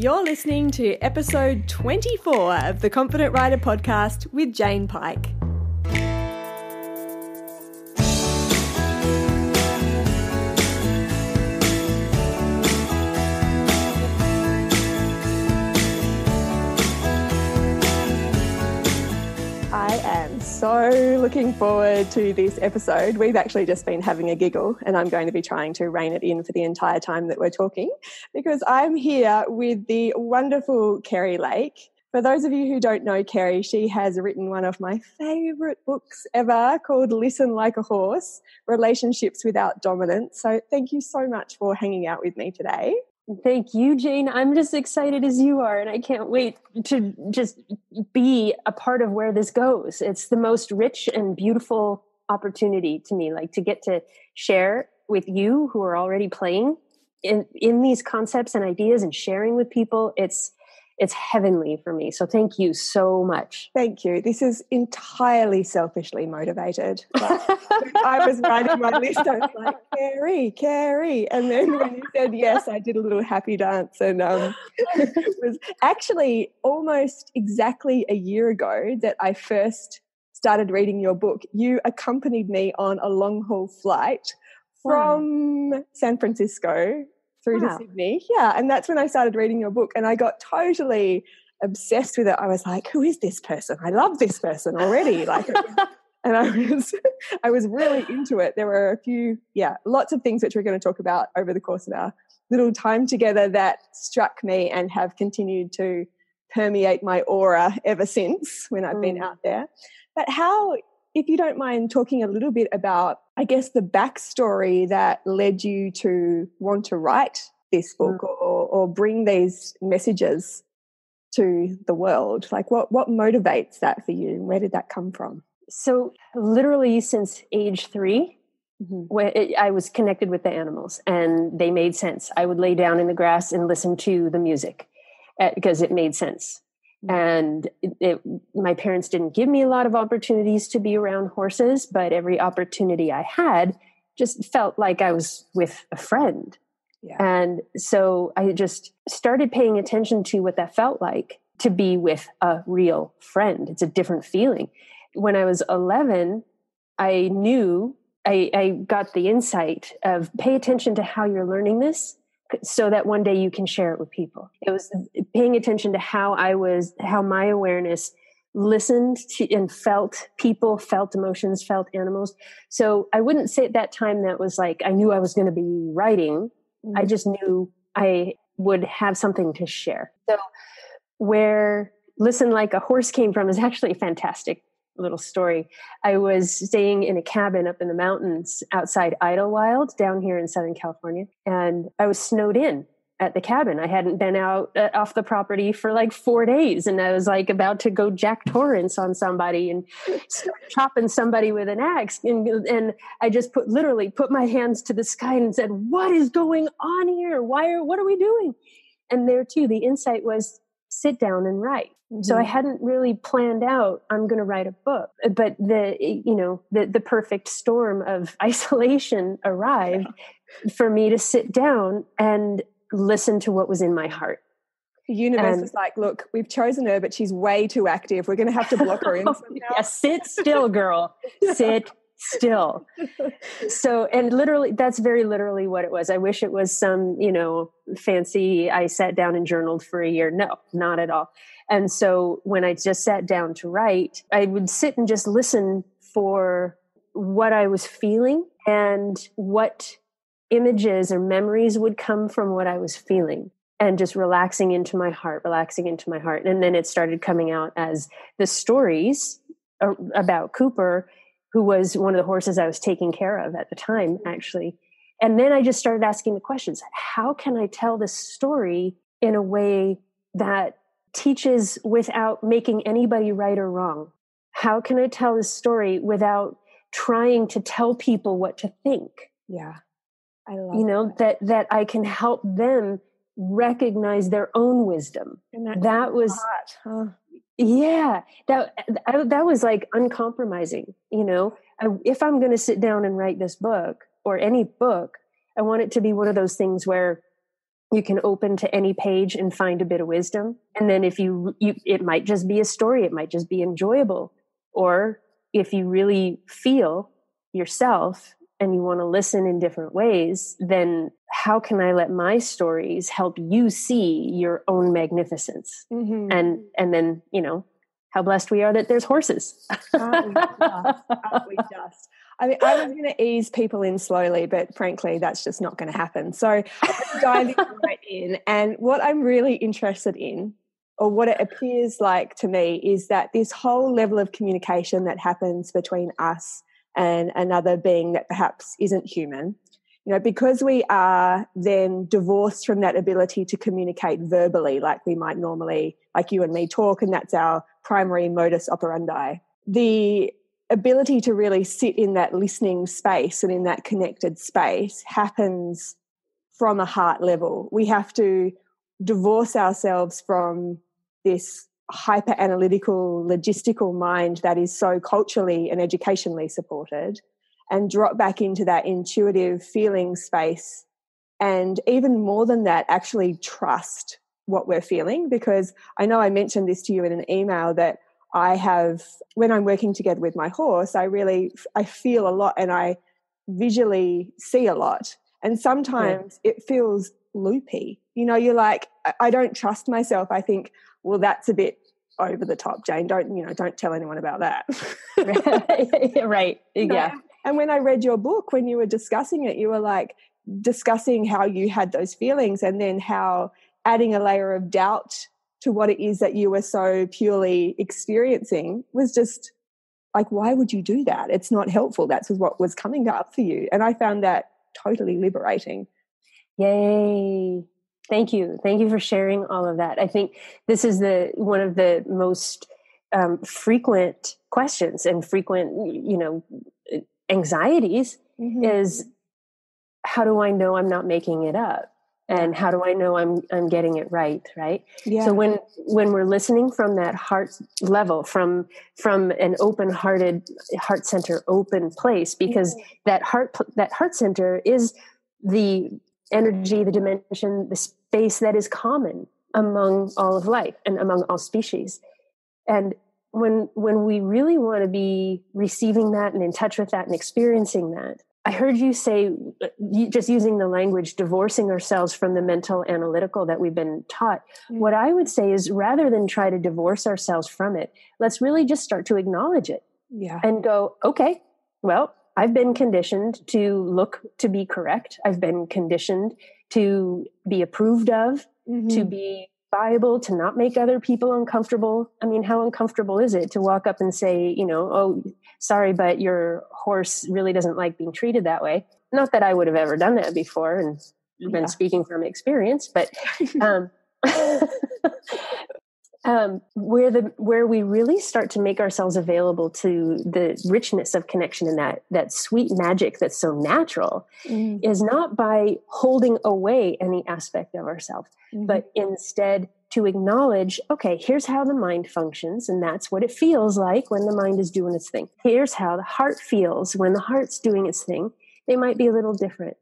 You're listening to episode 24 of the Confident Writer podcast with Jane Pike. I am so looking forward to this episode. We've actually just been having a giggle, and I'm going to be trying to rein it in for the entire time that we're talking, because I'm here with the wonderful Kerri Lake. For those of you who don't know Kerri, she has written one of my favourite books ever called Listen Like a Horse, Relationships Without Dominance. So thank you so much for hanging out with me today. Thank you, Jane. I'm just excited as you are, and I can't wait to just be a part of where this goes. It's the most rich and beautiful opportunity to me, like to get to share with you who are already playing in these concepts and ideas and sharing with people. It's heavenly for me. So thank you so much. Thank you. This is entirely selfishly motivated. Like, when I was writing my list, I was like, Kerri. And then when you said yes, I did a little happy dance. And it was actually almost exactly a year ago that I first started reading your book. You accompanied me on a long haul flight from San Francisco through to Sydney. Yeah. And that's when I started reading your book, and I got totally obsessed with it. I was like, who is this person? I love this person already. And I was really into it. There were lots of things which we're going to talk about over the course of our little time together that struck me and have continued to permeate my aura ever since when I've been out there. But if you don't mind talking a little bit about, I guess, the backstory that led you to want to write this book or bring these messages to the world. Like what motivates that for you? Where did that come from? So literally since age 3, when I was connected with the animals and they made sense. I would lay down in the grass and listen to the music because it made sense. And my parents didn't give me a lot of opportunities to be around horses, but every opportunity I had just felt like I was with a friend. Yeah. And so I just started paying attention to what that felt like to be with a real friend. It's a different feeling. When I was 11, I knew I got the insight of pay attention to how you're learning this, so that one day you can share it with people. It was paying attention to how my awareness listened to and felt people, felt emotions, felt animals. So I wouldn't say at that time that was like, I knew I was going to be writing. I just knew I would have something to share. So where Listen Like a Horse came from is actually a fantastic little story. I was staying in a cabin up in the mountains outside Idlewild down here in Southern California. And I was snowed in at the cabin. I hadn't been out off the property for like 4 days. And I was like about to go Jack Torrance on somebody and start chopping somebody with an axe. And I just literally put my hands to the sky and said, what is going on here? What are we doing? And there too, the insight was sit down and write. So I hadn't really planned out, I'm going to write a book, but the perfect storm of isolation arrived for me to sit down and listen to what was in my heart. The universe was like, look, we've chosen her, but she's way too active. We're going to have to block her in somehow. Yeah, sit still, girl. Sit still. So, and literally, that's very literally what it was. I wish it was some, fancy, I sat down and journaled for a year. No, not at all. And so when I just sat down to write, I would sit and just listen for what I was feeling and what images or memories would come from what I was feeling, and just relaxing into my heart. And then it started coming out as the stories about Cooper, who was one of the horses I was taking care of at the time, actually. And then I just started asking the questions. How can I tell this story in a way that teaches without making anybody right or wrong? How can I tell this story without trying to tell people what to think? Yeah. I love that I can help them recognize their own wisdom. And that was hard, huh? Yeah, that was like uncompromising. If I'm going to sit down and write this book or any book, I want it to be one of those things where You can open to any page and find a bit of wisdom. And then if you it might just be a story. It might just be enjoyable. Or if you really feel yourself and you want to listen in different ways, then how can I let my stories help you see your own magnificence? Mm-hmm. And then, how blessed we are that there's horses. Aren't we just? Aren't we just? I mean, I was going to ease people in slowly, but frankly, that's just not going to happen. So let's dive right in. And what I'm really interested in, or what it appears like to me, is that this whole level of communication that happens between us and another being that perhaps isn't human, because we are then divorced from that ability to communicate verbally like we might normally, like you and me talk, and that's our primary modus operandi. The ability to really sit in that listening space and in that connected space happens from a heart level. We have to divorce ourselves from this hyper analytical, logistical mind that is so culturally and educationally supported, and drop back into that intuitive feeling space. And even more than that, actually trust what we're feeling. Because I know I mentioned this to you in an email that I have, when I'm working together with my horse, I feel a lot and I visually see a lot. And sometimes it feels loopy. You're like, I don't trust myself. I think, well, that's a bit over the top, Jane. Don't tell anyone about that. Right. Yeah. And when I read your book, when you were discussing it, you were like discussing how you had those feelings, and then how adding a layer of doubt to what it is that you were so purely experiencing was just like, why would you do that? It's not helpful. That's what was coming up for you. And I found that totally liberating. Yay. Thank you. Thank you for sharing all of that. I think this is one of the most frequent questions and frequent, anxieties is, how do I know I'm not making it up? And how do I know I'm getting it right? Right. Yeah. So when we're listening from that heart level, from an open-hearted, heart center, open place, because that heart center is the energy, the dimension, the space that is common among all of life and among all species. And when we really want to be receiving that and in touch with that and experiencing that, I heard you say, just using the language, divorcing ourselves from the mental analytical that we've been taught. What I would say is, rather than try to divorce ourselves from it, let's really just start to acknowledge it and go, okay, well, I've been conditioned to look to be correct. I've been conditioned to be approved of, to be viable, to not make other people uncomfortable. I mean, how uncomfortable is it to walk up and say, oh, sorry, but your horse really doesn't like being treated that way? Not that I would have ever done that before, and been speaking from experience, but where we really start to make ourselves available to the richness of connection and that sweet magic that's so natural is not by holding away any aspect of ourselves, but instead to acknowledge, okay, here's how the mind functions, and that's what it feels like when the mind is doing its thing. Here's how the heart feels when the heart's doing its thing. They might be a little different.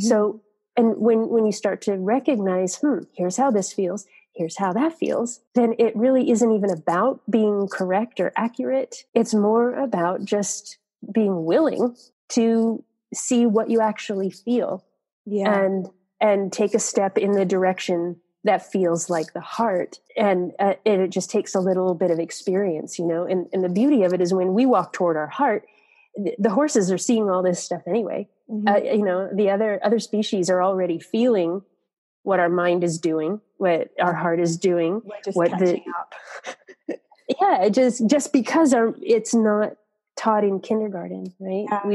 So, and when you start to recognize, here's how this feels, here's how that feels, then it really isn't even about being correct or accurate. It's more about just being willing to see what you actually feel and take a step in the direction that feels like the heart. And it just takes a little bit of experience, and the beauty of it is when we walk toward our heart, the horses are seeing all this stuff anyway. The other species are already feeling what our mind is doing, what our heart is doing. We're just catching up. Yeah, just because it's not taught in kindergarten, right? Yeah,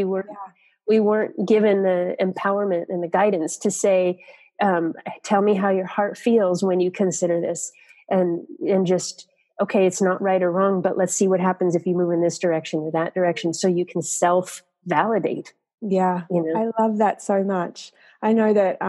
we weren't given the empowerment and the guidance to say, tell me how your heart feels when you consider this, and just, okay, it's not right or wrong, but let's see what happens if you move in this direction or that direction, so you can self-validate. Yeah, I love that so much. I know that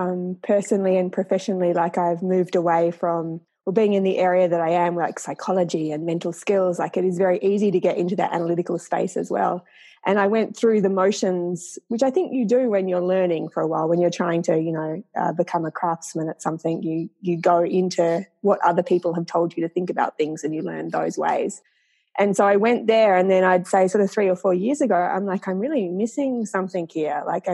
personally and professionally, like, I've moved away from well, being in the area that I am, like psychology and mental skills, like it is very easy to get into that analytical space as well. And I went through the motions, which I think you do when you're learning for a while, when you're trying to, become a craftsman at something, you go into what other people have told you to think about things and you learn those ways. And so I went there, and then I'd say sort of 3 or 4 years ago, I'm like, I'm really missing something here. Like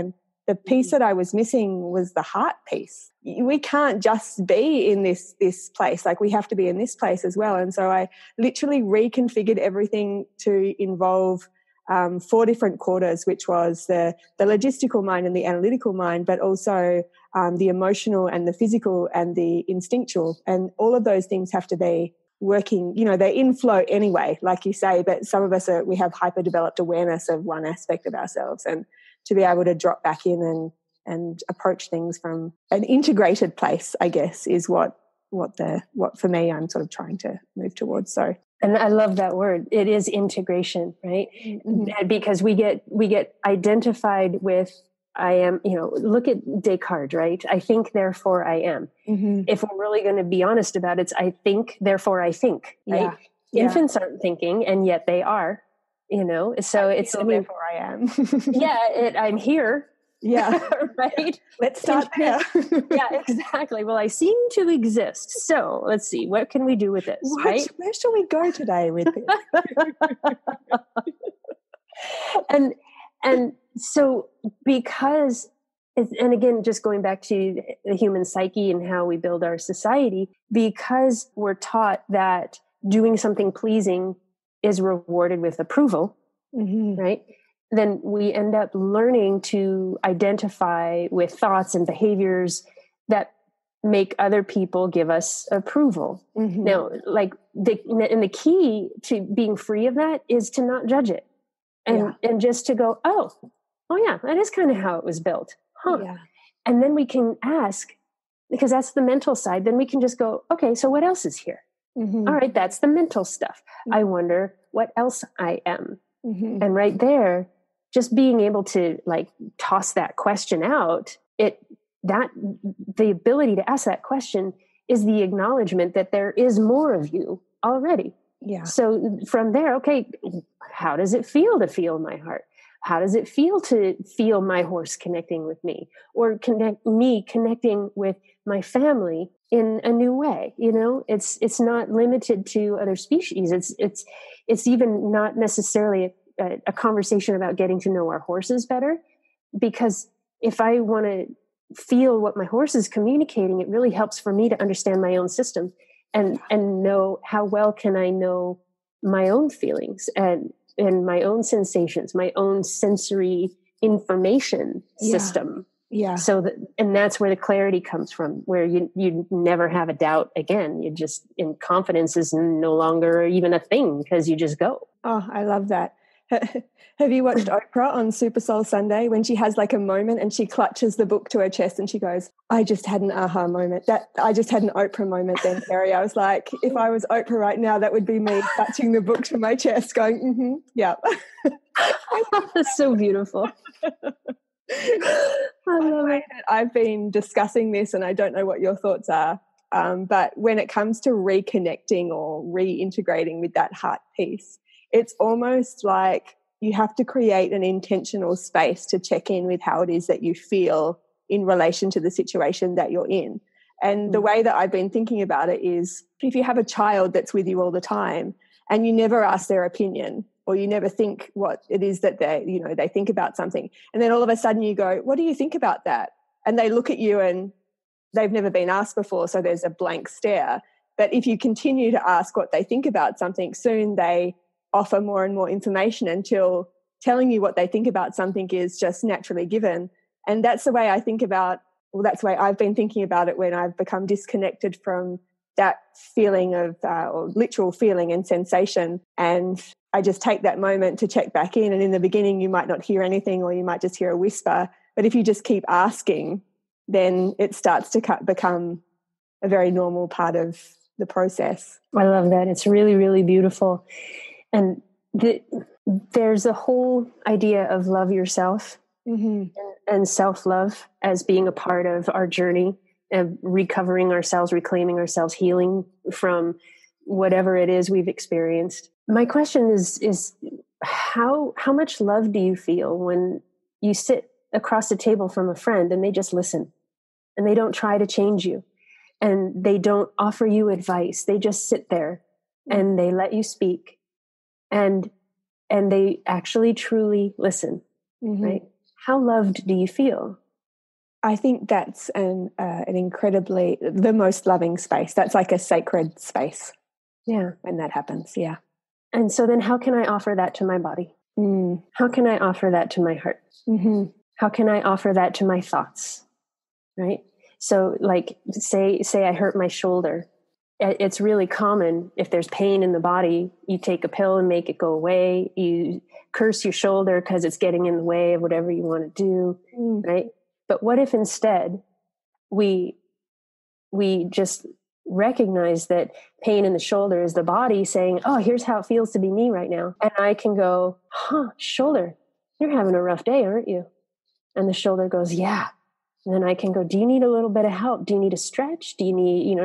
the piece that I was missing was the heart piece. We can't just be in this place. Like we have to be in this place as well. And so I literally reconfigured everything to involve 4 different quarters, which was the logistical mind and the analytical mind, but also the emotional and the physical and the instinctual. And all of those things have to be working, they're in flow anyway, like you say, but some of us we have hyper-developed awareness of one aspect of ourselves, and to be able to drop back in and approach things from an integrated place, I guess, is what for me I'm sort of trying to move towards. So, and I love that word. It is integration, right? Mm-hmm. Because we get identified with I am, look at Descartes, right? I think, therefore I am. Mm-hmm. If we're really going to be honest about it, it's I think, therefore I think, right? Yeah. Infants aren't thinking, and yet they are, so therefore I am. I'm here. Yeah. Right. Yeah. Let's start there. Yeah, exactly. Well, I seem to exist. So let's see, what can we do with this? Right? Where shall we go today with this? And so because, and again, just going back to the human psyche and how we build our society, because we're taught that doing something pleasing is rewarded with approval, mm-hmm. right? Then we end up learning to identify with thoughts and behaviors that make other people give us approval. Mm-hmm. Now, like the key to being free of that is to not judge it. And just to go, oh yeah, that is kind of how it was built. Huh. Yeah. And then we can ask, because that's the mental side, then we can just go, okay, so what else is here? Mm-hmm. All right, that's the mental stuff. Mm-hmm. I wonder what else I am. Mm-hmm. And right there, just being able to like toss that question out, the ability to ask that question is the acknowledgement that there is more of you already. Yeah. So from there, okay, how does it feel to feel my heart? How does it feel to feel my horse connecting with me, or connecting with my family in a new way? It's not limited to other species. It's even not necessarily a conversation about getting to know our horses better, because if I want to feel what my horse is communicating, it really helps for me to understand my own system and know how well can I know my own feelings and my own sensations, my own sensory information system. Yeah. So that's where the clarity comes from, where you never have a doubt again. You just, in confidence is no longer even a thing, because you just go. Oh, I love that. Have you watched Oprah on Super Soul Sunday, when she has like a moment and she clutches the book to her chest and she goes, I just had an aha moment. I just had an Oprah moment then, Kerri. I was like, if I was Oprah right now, that would be me clutching the book to my chest going, mm-hmm, yeah. That's so beautiful. I love it. I've been discussing this, and I don't know what your thoughts are, but when it comes to reconnecting or reintegrating with that heart piece, it's almost like you have to create an intentional space to check in with how it is that you feel in relation to the situation that you're in. And the way that I've been thinking about it is, if you have a child that's with you all the time and you never ask their opinion, or you never think what it is that they think about something, and then all of a sudden you go, what do you think about that? And they look at you and they've never been asked before, so there's a blank stare. But if you continue to ask what they think about something, soon they offer more and more information until telling you what they think about something is just naturally given. And that's the way I think about, that's the way I've been thinking about it when I've become disconnected from that feeling of, or literal feeling and sensation. And I just take that moment to check back in. And in the beginning, you might not hear anything, or you might just hear a whisper. But if you just keep asking, then it starts to become a very normal part of the process. I love that. It's really, really beautiful. And there's a whole idea of love yourself, mm-hmm. and self-love as being a part of our journey recovering ourselves, reclaiming ourselves, healing from whatever it is we've experienced. My question is how much love do you feel when you sit across the table from a friend and they just listen and they don't try to change you and they don't offer you advice? They just sit there and they let you speak and they actually truly listen, right? How loved do you feel? I think that's an incredibly, the most loving space. That's like a sacred space. Yeah. When that happens. Yeah. And so then how can I offer that to my body? How can I offer that to my heart? How can I offer that to my thoughts? Right. So like say I hurt my shoulder. It's really common if there's pain in the body, you take a pill and make it go away. You curse your shoulder because it's getting in the way of whatever you want to do. Right. But what if instead we just recognize that pain in the shoulder is the body saying, oh, here's how it feels to be me right now. And I can go, shoulder, you're having a rough day, aren't you? And the shoulder goes, yeah. And then I can go, do you need a little bit of help? Do you need a stretch? Do you need,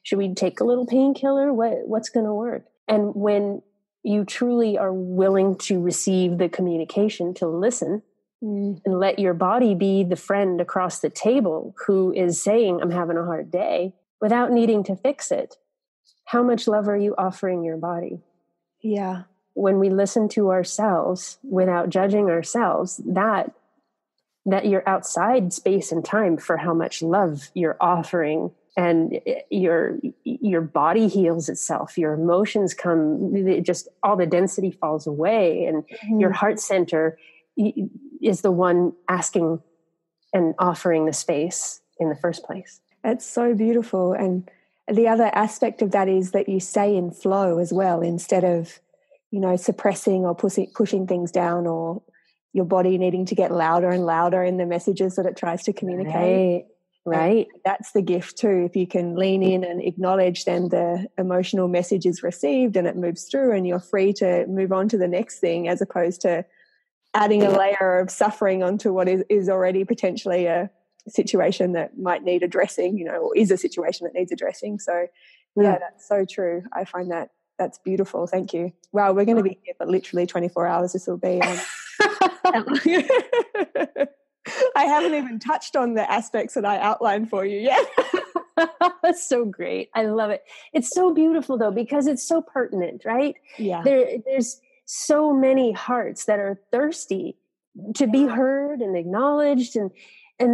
should we take a little painkiller? What's going to work? And when you truly are willing to receive the communication, to listen, and let your body be the friend across the table who is saying, I'm having a hard day, without needing to fix it, how much love are you offering your body? Yeah. When we listen to ourselves without judging ourselves, that you're outside space and time for how much love you're offering, and your body heals itself, your emotions come, just all the density falls away, and your heart center is the one asking and offering the space in the first place. It's so beautiful. And the other aspect of that is that you stay in flow as well, instead of, suppressing or pushing things down, or your body needing to get louder and louder in the messages that it tries to communicate. Right. And that's the gift too. If you can lean in and acknowledge, then the emotional message is received and it moves through, and you're free to move on to the next thing, as opposed to adding a layer of suffering onto what is already potentially a situation that might need addressing, or is a situation that needs addressing. So yeah, that's so true. I find that's beautiful. Thank you. Wow, we're going to be here for literally 24 hours. This will be I haven't even touched on the aspects that I outlined for you yet. That's so great. I love it. It's so beautiful though, because it's so pertinent, right? Yeah. There's so many hearts that are thirsty to be heard and acknowledged. And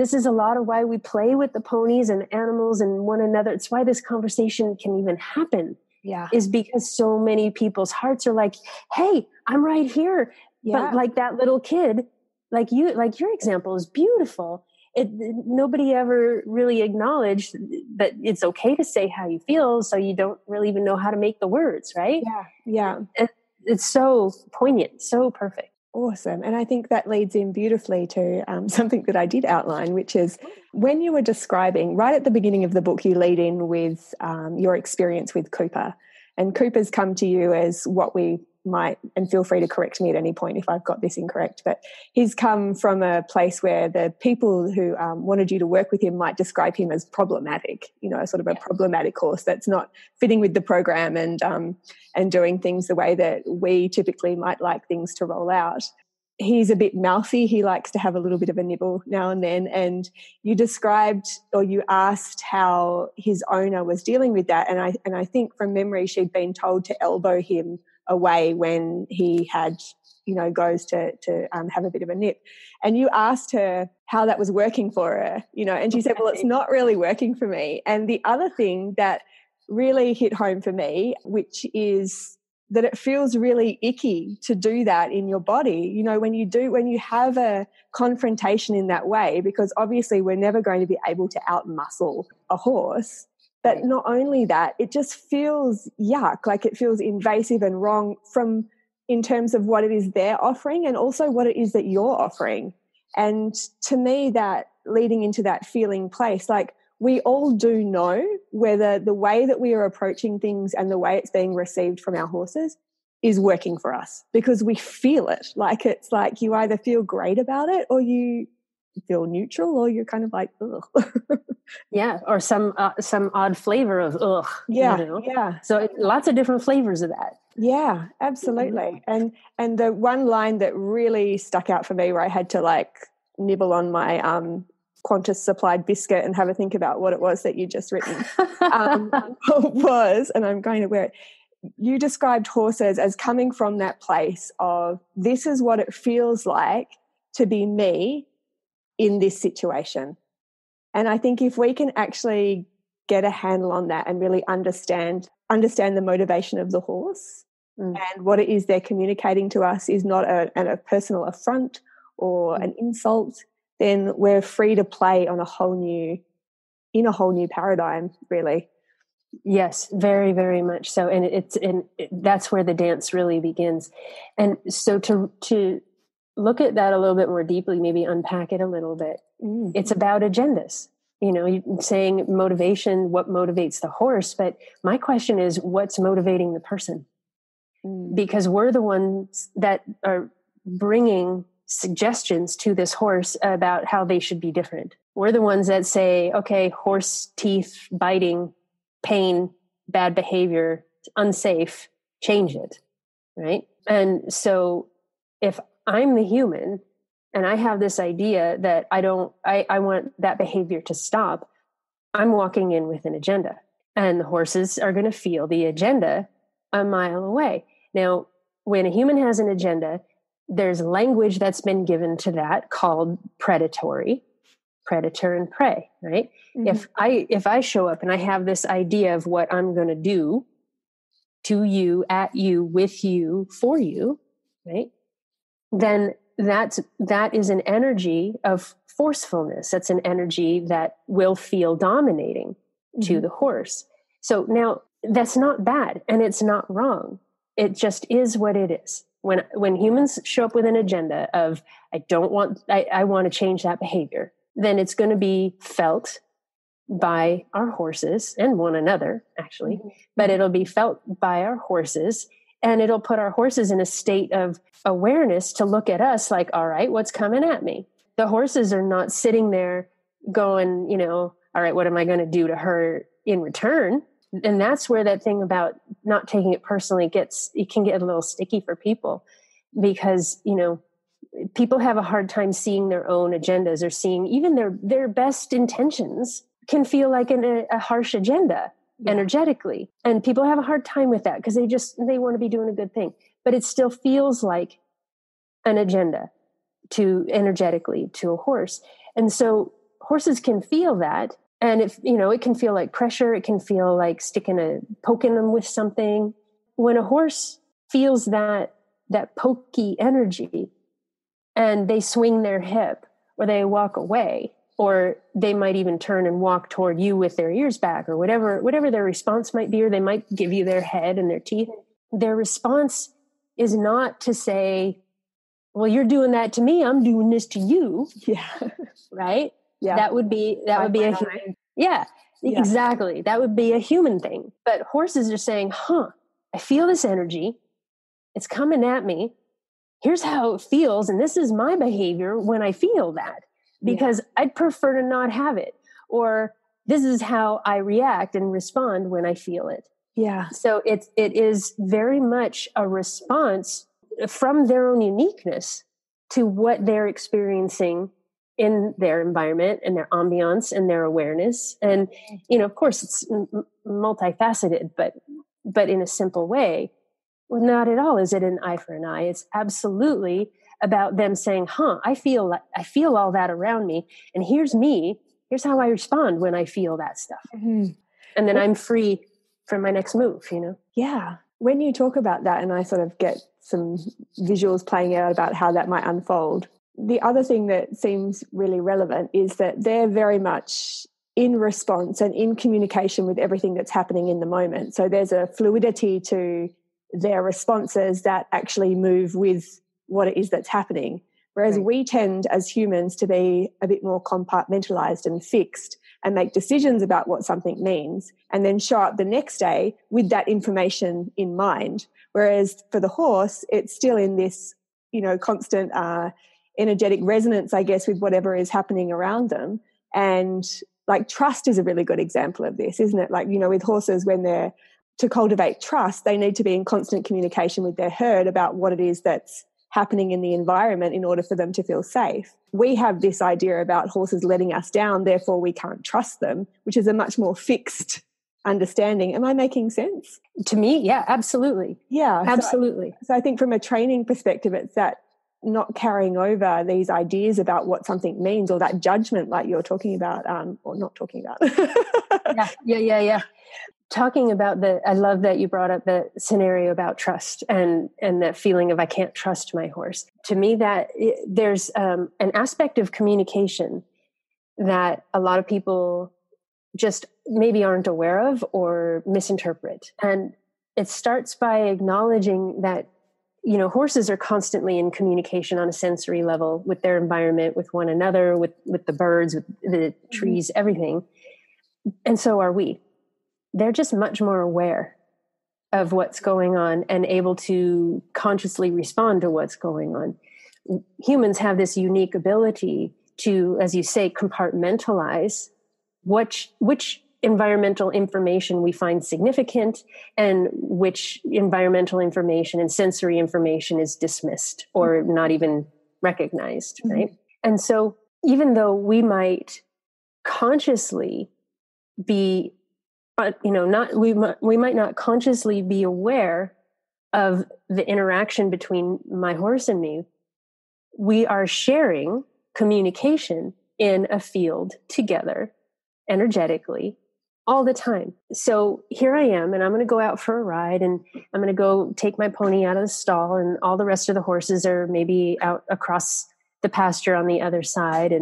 this is a lot of why we play with the ponies and animals and one another. It's why this conversation can even happen. Yeah. Is because so many people's hearts are like, hey, I'm right here. Yeah. But like that little kid, like your example is beautiful. Nobody ever really acknowledged that it's okay to say how you feel. So you don't really even know how to make the words, right? Yeah. Yeah. It's so poignant, so perfect. Awesome. And I think that leads in beautifully to something that I did outline, which is when you were describing, right at the beginning of the book, you lead in with your experience with Cooper. And Cooper's come to you as what we might, and feel free to correct me at any point if I've got this incorrect, but he's come from a place where the people who wanted you to work with him might describe him as problematic, sort of a problematic horse that's not fitting with the program and doing things the way that we typically might like things to roll out. He's a bit mouthy. He likes to have a little bit of a nibble now and then. And you described, or you asked how his owner was dealing with that. And I think from memory, she'd been told to elbow him away when he had, goes to have a bit of a nip. And you asked her how that was working for her, and she said, well, it's not really working for me. And the other thing that really hit home for me, which is that it feels really icky to do that in your body, when you have a confrontation in that way, because obviously we're never going to be able to outmuscle a horse. But not only that, it just feels yuck, like it feels invasive and wrong in terms of what it is they're offering and also what it is that you're offering. And to me, that leading into that feeling place, like we all do know whether the way that we are approaching things and the way it's being received from our horses is working for us, because we feel it. Like it's like you either feel great about it or you feel neutral, or you're kind of like, ugh. Yeah, or some odd flavor of ugh. Yeah, you know? yeah. So lots of different flavors of that. Yeah, absolutely. And the one line that really stuck out for me, where I had to like nibble on my Qantas supplied biscuit and have a think about what it was that you just written, was, and I'm going to wear it. You described horses as coming from that place of, this is what it feels like to be me in this situation. And I think if we can actually get a handle on that and really understand the motivation of the horse, and what it is they're communicating to us is not a personal affront or an insult, then we're free to play on a whole new paradigm, really. Yes, very, very much so. And that's where the dance really begins. And so to look at that a little bit more deeply, maybe unpack it a little bit. It's about agendas. You know, you're saying motivation, what motivates the horse, but my question is, what's motivating the person? Because we're the ones that are bringing suggestions to this horse about how they should be different. We're the ones that say, okay, horse teeth biting, pain, bad behavior, unsafe, change it, right? And so if I'm the human and I have this idea that I want that behavior to stop, I'm walking in with an agenda, and the horses are going to feel the agenda a mile away. Now, when a human has an agenda, there's language that's been given to that called predatory, predator and prey, right? If I show up and I have this idea of what I'm going to do to you, at you, with you, for you, right? Then that is an energy of forcefulness. That's an energy that will feel dominating to the horse. So now that's not bad and it's not wrong. It just is what it is. When humans show up with an agenda of, I want to change that behavior, then it's going to be felt by our horses and one another, actually, but it'll be felt by our horses, and it'll put our horses in a state of awareness to look at us like, all right, what's coming at me? The horses are not sitting there going, all right, what am I going to do to her in return? And that's where that thing about not taking it personally it can get a little sticky for people, because, people have a hard time seeing their own agendas, or seeing even their best intentions can feel like a harsh agenda energetically. And people have a hard time with that because they want to be doing a good thing, but it still feels like an agenda energetically to a horse. And so horses can feel that. And it can feel like pressure. It can feel like poking them with something. When a horse feels that pokey energy and they swing their hip, or they walk away, or they might even turn and walk toward you with their ears back, or whatever their response might be, or they might give you their head and their teeth. Their response is not to say, well, you're doing that to me, I'm doing this to you. Yeah. Right? Yeah. That would be a human. Yeah, exactly. That would be a human thing. But horses are saying, I feel this energy. It's coming at me. Here's how it feels. And this is my behavior when I feel that, because I'd prefer to not have it. Or this is how I react and respond when I feel it. Yeah. So it is very much a response from their own uniqueness to what they're experiencing in their environment and their ambiance and their awareness. And, of course it's multifaceted, but in a simple way. Well, not at all is it an eye for an eye. It's absolutely about them saying, I feel all that around me. And here's me. Here's how I respond when I feel that stuff. And then I'm free for my next move, Yeah. When you talk about that, and I sort of get some visuals playing out about how that might unfold, the other thing that seems really relevant is that they're very much in response and in communication with everything that's happening in the moment. So there's a fluidity to their responses that actually move with what it is that's happening. Whereas we tend as humans to be a bit more compartmentalized and fixed and make decisions about what something means and then show up the next day with that information in mind. Whereas for the horse, it's still in this, constant energetic resonance, I guess, with whatever is happening around them. And like trust is a really good example of this, isn't it? Like, you know, with horses, when they're to cultivate trust, they need to be in constant communication with their herd about what it is that's happening in the environment in order for them to feel safe. We have this idea about horses letting us down, therefore we can't trust them, which is a much more fixed understanding. Am I making sense? To me, yeah, absolutely. Yeah. Absolutely. So I think from a training perspective, it's that not carrying over these ideas about what something means, or that judgment like you're talking about, or not talking about. Yeah. Talking about I love that you brought up the scenario about trust and that feeling of I can't trust my horse. To me, there's an aspect of communication that a lot of people just maybe aren't aware of or misinterpret. And it starts by acknowledging that, you know, horses are constantly in communication on a sensory level with their environment, with one another, with the birds, with the trees, everything. And so are we. They're just much more aware of what's going on and able to consciously respond to what's going on. Humans have this unique ability to, as you say, compartmentalize which environmental information we find significant and which environmental information and sensory information is dismissed or not even recognized, right? And so even though we might consciously be, we might not consciously be aware of the interaction between my horse and me, we are sharing communication in a field together energetically all the time. So here I am, and I'm going to go out for a ride, and I'm going to go take my pony out of the stall, and all the rest of the horses are maybe out across the pasture on the other side.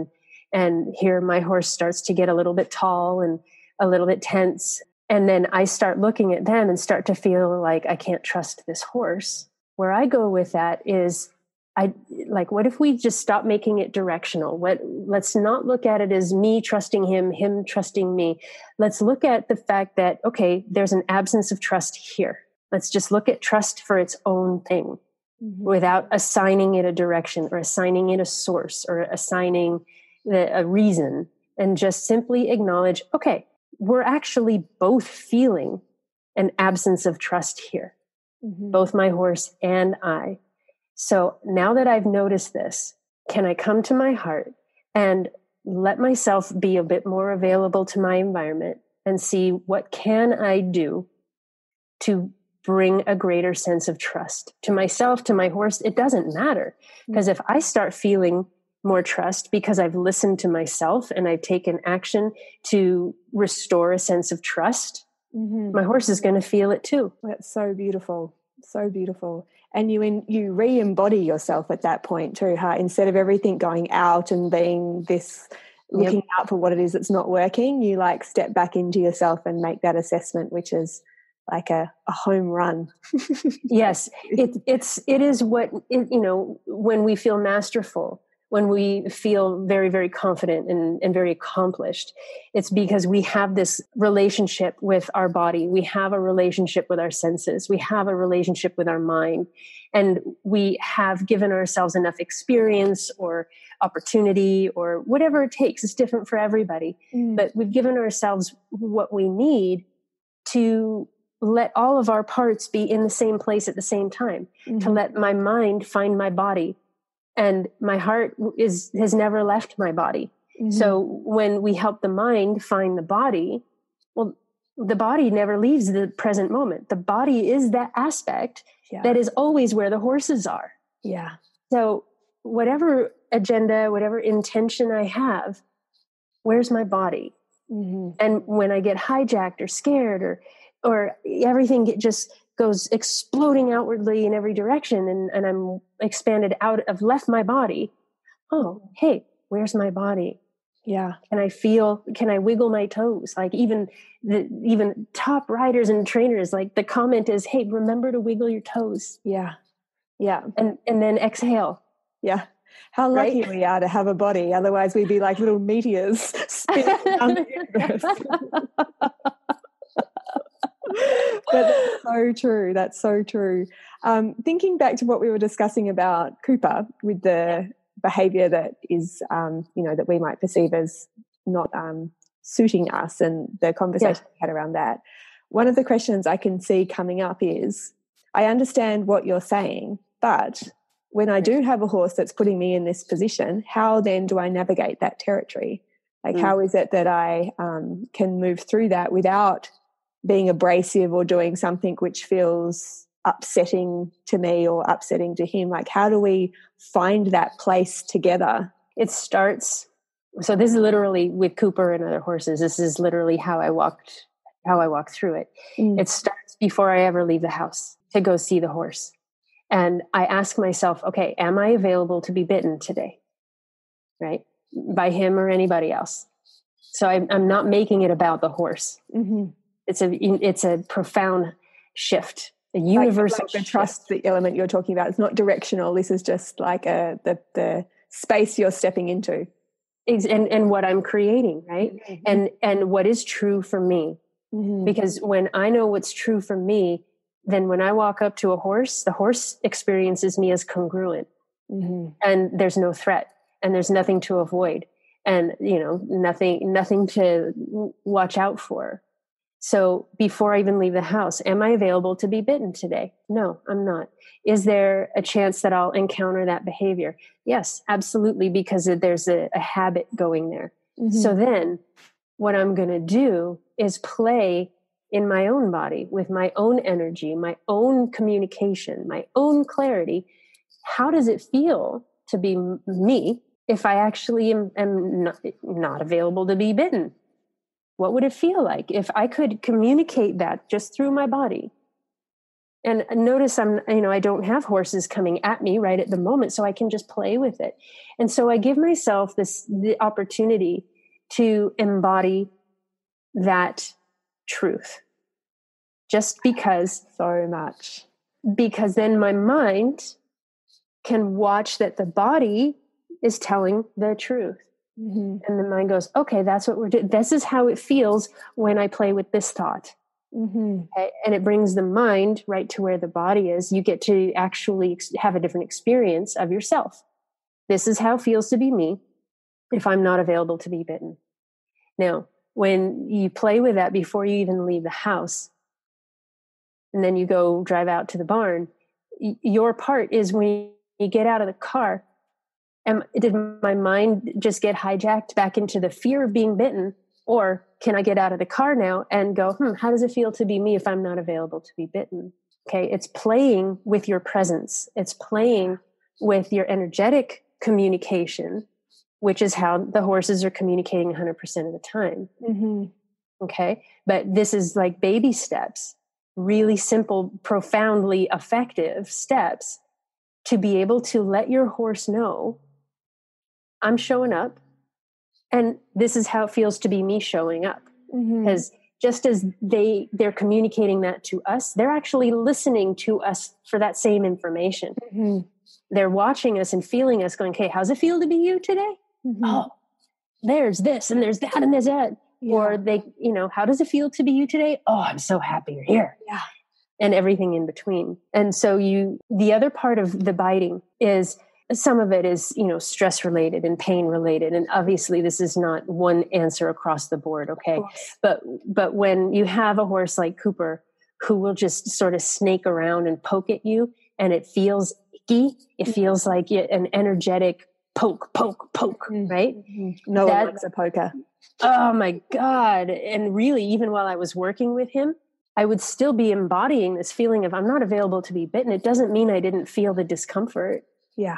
And here my horse starts to get a little bit tall and a little bit tense. And then I start looking at them and start to feel like I can't trust this horse. Where I go with that is, what if we just stop making it directional? Let's not look at it as me trusting him trusting me. Let's look at the fact that, okay, there's an absence of trust here. Let's just look at trust for its own thing without assigning it a direction or assigning it a source or assigning a reason, and just simply acknowledge, okay, we're actually both feeling an absence of trust here, both my horse and I. So now that I've noticed this, can I come to my heart and let myself be a bit more available to my environment and see what can I do to bring a greater sense of trust to myself, to my horse? It doesn't matter, because if I start feeling more trust because I've listened to myself and I've taken action to restore a sense of trust, my horse is going to feel it too. That's so beautiful. So beautiful. And you re-embody yourself at that point too, huh? Instead of everything going out and being this, looking out for what it is that's not working, you like step back into yourself and make that assessment, which is like a home run. Yes. It is what, when we feel masterful, when we feel very, very confident and very accomplished, it's because we have this relationship with our body. We have a relationship with our senses. We have a relationship with our mind. And we have given ourselves enough experience or opportunity or whatever it takes. It's different for everybody. But we've given ourselves what we need to let all of our parts be in the same place at the same time, to let my mind find my body. And my heart has never left my body. So when we help the mind find the body, well, the body never leaves the present moment. The body is that aspect that is always where the horses are. Yeah. So whatever agenda, whatever intention I have, where's my body? And when I get hijacked or scared or everything just goes exploding outwardly in every direction and I'm expanded out of left my body. Oh, hey, where's my body? Yeah. Can I wiggle my toes? Like even top riders and trainers, like the comment is, hey, remember to wiggle your toes. Yeah. Yeah. And then exhale. Yeah. How lucky we are to have a body. Otherwise we'd be like little meteors spinning around the universe. But that's so true. That's so true. Thinking back to what we were discussing about Cooper with the behavior that is, that we might perceive as not suiting us, and the conversation we had around that. One of the questions I can see coming up is, I understand what you're saying, but when I do have a horse that's putting me in this position, how then do I navigate that territory? Like, how is it that I can move through that without being abrasive or doing something which feels upsetting to me or upsetting to him? Like, how do we find that place together? It starts, so this is literally with Cooper and other horses, this is literally how I walked through it. It starts before I ever leave the house to go see the horse. And I ask myself, okay, am I available to be bitten today? Right? By him or anybody else. So I'm not making it about the horse. Mm-hmm. It's a profound shift, a universal like the trust, the element you're talking about. It's not directional. This is just like the space you're stepping into. And what I'm creating, right? Mm-hmm. And what is true for me. Mm-hmm. Because when I know what's true for me, then when I walk up to a horse, the horse experiences me as congruent. Mm-hmm. And there's no threat, and there's nothing to avoid, and nothing to watch out for. So before I even leave the house, am I available to be bitten today? No, I'm not. Is there a chance that I'll encounter that behavior? Yes, absolutely, because there's a habit going there. Mm-hmm. So then what I'm going to do is play in my own body with my own energy, my own communication, my own clarity. How does it feel to be me if I actually am not available to be bitten? What would it feel like if I could communicate that just through my body? And notice I don't have horses coming at me right at the moment, so I can just play with it. And so I give myself the opportunity to embody that truth. Just because then my mind can watch that the body is telling the truth. Mm-hmm. And the mind goes, okay, that's what we're doing. This is how it feels when I play with this thought. Mm-hmm. Okay? And it brings the mind right to where the body is. You get to actually have a different experience of yourself. This is how it feels to be me if I'm not available to be bitten. Now, when you play with that before you even leave the house, and then you go drive out to the barn, your part is when you get out of the car, did my mind just get hijacked back into the fear of being bitten? Or can I get out of the car now and go, how does it feel to be me if I'm not available to be bitten? Okay, it's playing with your presence. It's playing with your energetic communication, which is how the horses are communicating 100% of the time. Mm-hmm. Okay, but this is like baby steps, really simple, profoundly effective steps to be able to let your horse know, I'm showing up, and this is how it feels to be me showing up. Because just as they're communicating that to us, they're actually listening to us for that same information. Mm-hmm. They're watching us and feeling us going, okay, how's it feel to be you today? Mm-hmm. Oh, there's this and there's that and there's that. Yeah. Or they, how does it feel to be you today? Oh, I'm so happy you're here. Yeah. And everything in between. And so the other part of the biting is, some of it is, stress related and pain related. And obviously this is not one answer across the board. Okay. But when you have a horse like Cooper, who will just sort of snake around and poke at you, and it feels icky, it feels like an energetic poke, right? No one likes a poker. Oh my God. And really, even while I was working with him, I would still be embodying this feeling of I'm not available to be bitten. It doesn't mean I didn't feel the discomfort. Yeah.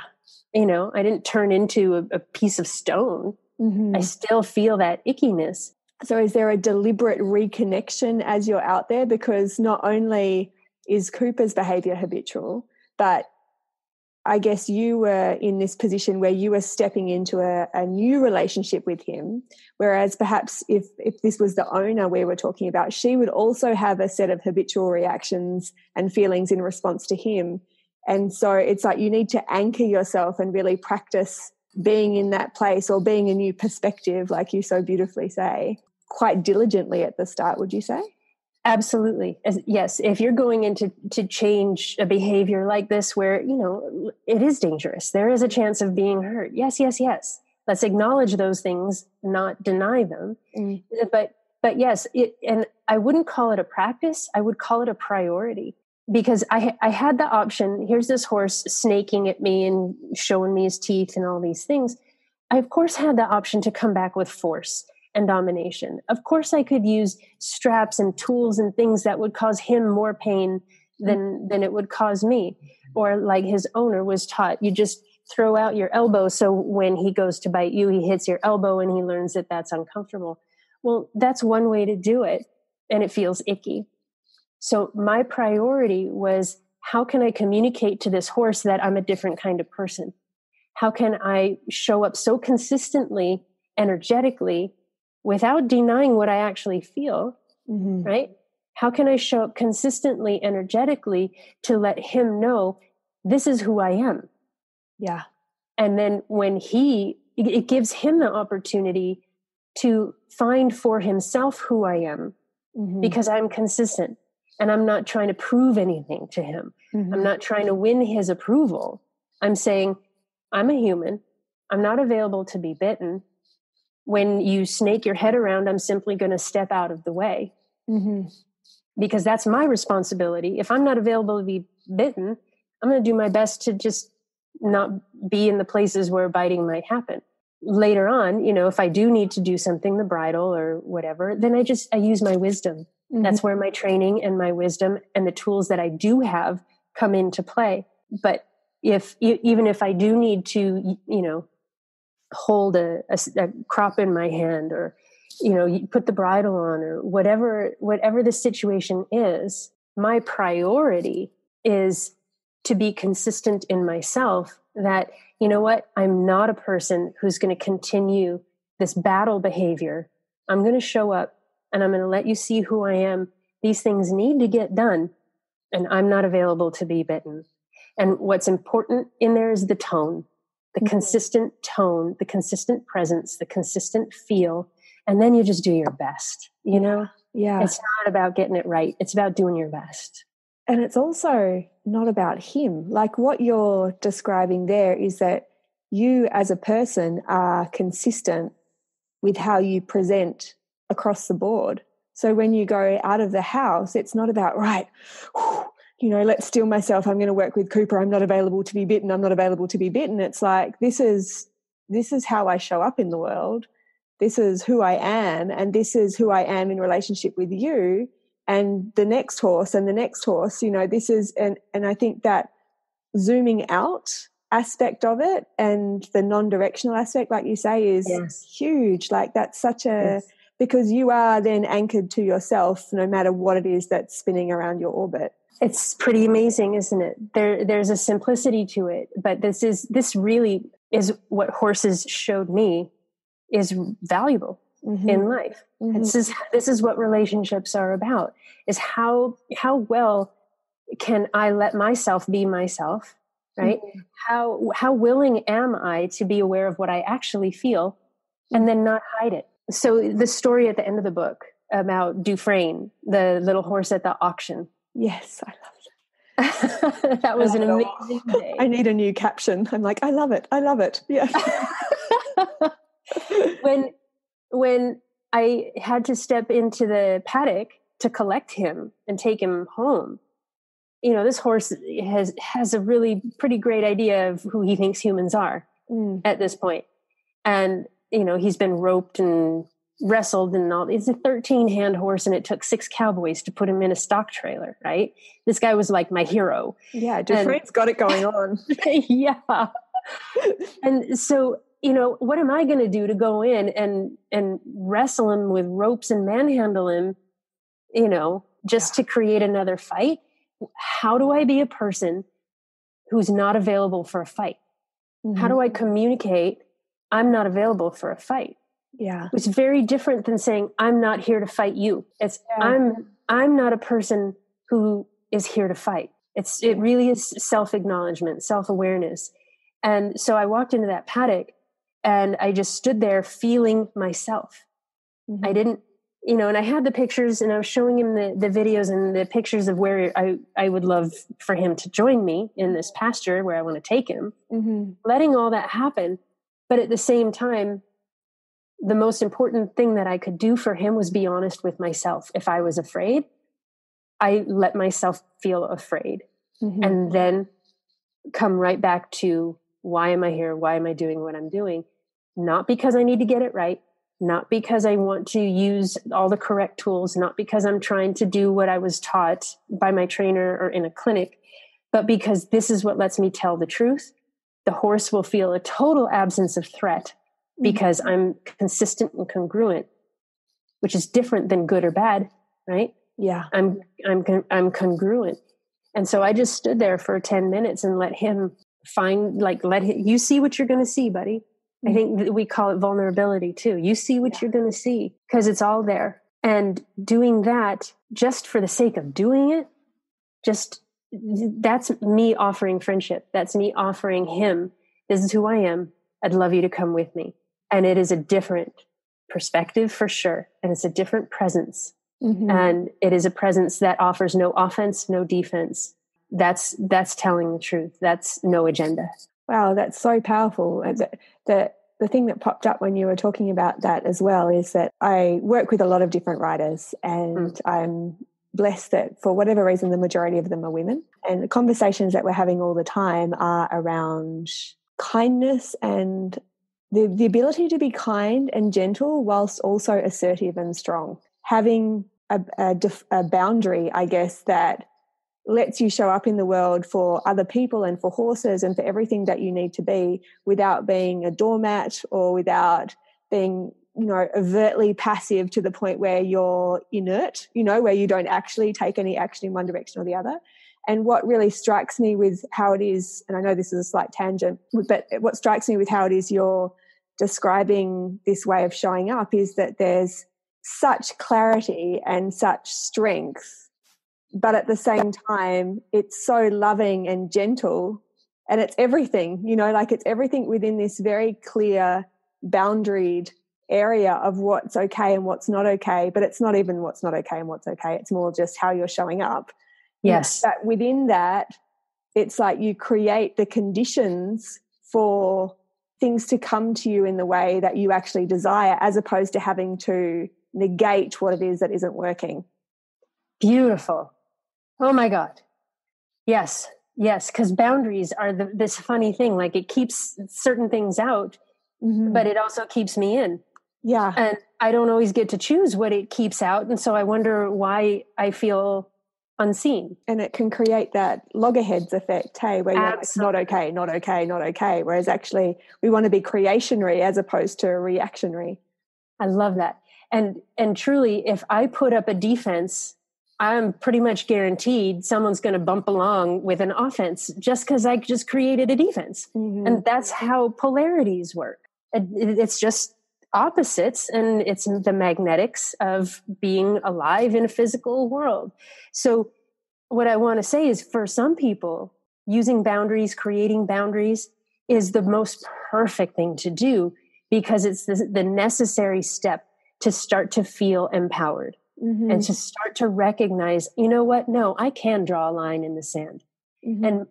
I didn't turn into a piece of stone. Mm-hmm. I still feel that ickiness. So is there a deliberate reconnection as you're out there? Because not only is Cooper's behavior habitual, but I guess you were in this position where you were stepping into a new relationship with him, whereas perhaps if this was the owner we were talking about, she would also have a set of habitual reactions and feelings in response to him. And so it's like you need to anchor yourself and really practice being in that place or being a new perspective, like you so beautifully say, quite diligently at the start, would you say? Absolutely. Yes. If you're going into to change a behavior like this, where, it is dangerous, there is a chance of being hurt. Yes, yes, yes. Let's acknowledge those things, not deny them. Mm. But yes, and I wouldn't call it a practice. I would call it a priority, because I had the option. Here's this horse snaking at me and showing me his teeth and all these things. I, of course, had the option to come back with force and domination. Of course, I could use straps and tools and things that would cause him more pain than it would cause me. Or like his owner was taught, you just throw out your elbow, so when he goes to bite you, he hits your elbow and he learns that that's uncomfortable. Well, that's one way to do it, and it feels icky. So my priority was, how can I communicate to this horse that I'm a different kind of person? How can I show up so consistently, energetically, without denying what I actually feel, right? How can I show up consistently, energetically, to let him know this is who I am? Yeah. And then when it gives him the opportunity to find for himself who I am, because I'm consistent and I'm not trying to prove anything to him. I'm not trying to win his approval. I'm saying, I'm a human. I'm not available to be bitten. When you snake your head around, I'm simply going to step out of the way, because that's my responsibility. If I'm not available to be bitten, I'm going to do my best to just not be in the places where biting might happen. Later on, if I do need to do something, the bridle or whatever, then I use my wisdom. That's where my training and my wisdom and the tools that I do have come into play. But even if I do need to, hold a crop in my hand, or, you put the bridle on, or whatever the situation is, my priority is to be consistent in myself that, I'm not a person who's going to continue this battle behavior. I'm going to show up and I'm going to let you see who I am. These things need to get done, and I'm not available to be bitten. And what's important in there is the tone. The consistent tone, the consistent presence, the consistent feel, and then you just do your best, Yeah. It's not about getting it right. It's about doing your best. And it's also not about him. Like what you're describing there is that you as a person are consistent with how you present across the board. So when you go out of the house, it's not about, right, let's steel myself. I'm going to work with Cooper. I'm not available to be bitten. I'm not available to be bitten. It's like, this is how I show up in the world. This is who I am. And this is who I am in relationship with you and the next horse and the next horse. This is, and I think that zooming out aspect of it and the non-directional aspect, like you say, is huge. Like that's such because you are then anchored to yourself no matter what it is that's spinning around your orbit. It's pretty amazing, isn't it? There's a simplicity to it, but this really is what horses showed me is valuable in life. This is what relationships are about, is how well can I let myself be myself, right? How willing am I to be aware of what I actually feel and then not hide it? So the story at the end of the book about Dufresne, the little horse at the auction. Yes, I love it. That was an amazing day. I need a new caption. I'm like, I love it. I love it. Yeah. When I had to step into the paddock to collect him and take him home, this horse has a really pretty great idea of who he thinks humans are at this point. And, he's been roped and wrestled and all. It's a 13-hand horse, and it took 6 cowboys to put him in a stock trailer, right? This guy was like my hero. Yeah, Dufresne's got it going on. Yeah. And so, what am I going to do to go in and wrestle him with ropes and manhandle him, just to create another fight? How do I be a person who's not available for a fight? How do I communicate I'm not available for a fight? Yeah. It's very different than saying, I'm not here to fight you. It's I'm not a person who is here to fight. It really is self-acknowledgement, self-awareness. And so I walked into that paddock and I just stood there feeling myself. I didn't and I had the pictures, and I was showing him the videos and the pictures of where I would love for him to join me in this pasture where I want to take him, letting all that happen. But at the same time, the most important thing that I could do for him was be honest with myself. If I was afraid, I let myself feel afraid, and then come right back to, why am I here? Why am I doing what I'm doing? Not because I need to get it right, not because I want to use all the correct tools, not because I'm trying to do what I was taught by my trainer or in a clinic, but because this is what lets me tell the truth. The horse will feel a total absence of threat because I'm consistent and congruent, which is different than good or bad, right? Yeah. I'm congruent. And so I just stood there for 10 minutes and let him you see what you're going to see, buddy. I think we call it vulnerability too. You see what you're going to see because it's all there. And doing that just for the sake of doing it, that's me offering friendship. That's me offering him, this is who I am. I'd love you to come with me. And it is a different perspective for sure. And it's a different presence. And it is a presence that offers no offense, no defense. That's telling the truth. That's no agenda. Wow, that's so powerful. The thing that popped up when you were talking about that as well is that I work with a lot of different writers, and I'm blessed that for whatever reason, the majority of them are women. And the conversations that we're having all the time are around kindness and the ability to be kind and gentle whilst also assertive and strong. Having a boundary, I guess, that lets you show up in the world for other people and for horses and for everything that you need to be without being a doormat or without being, overtly passive to the point where you're inert, where you don't actually take any action in one direction or the other. And what really strikes me with how it is, and I know this is a slight tangent, but what strikes me with how it is you're describing this way of showing up is that there's such clarity and such strength, but at the same time, it's so loving and gentle, and it's everything, it's everything within this very clear, boundaried area of what's okay and what's not okay, but it's not even what's not okay and what's okay. It's more just how you're showing up. Yes. But within that, it's like you create the conditions for things to come to you in the way that you actually desire, as opposed to having to negate what it is that isn't working. Beautiful. Oh my God. Yes. Because boundaries are this funny thing. Like, it keeps certain things out, but it also keeps me in. Yeah. And I don't always get to choose what it keeps out. And so I wonder why I feel unseen. And it can create that loggerheads effect, hey, where you're like, not okay, not okay, not okay. Whereas actually we want to be creationary as opposed to reactionary. I love that. And truly, if I put up a defense, I'm pretty much guaranteed someone's going to bump along with an offense just because I just created a defense. And that's how polarities work. It's just opposites, and it's the magnetics of being alive in a physical world. So what I want to say is, for some people, using boundaries, creating boundaries is the most perfect thing to do, because it's the necessary step to start to feel empowered and to start to recognize, you know what? No, I can draw a line in the sand. And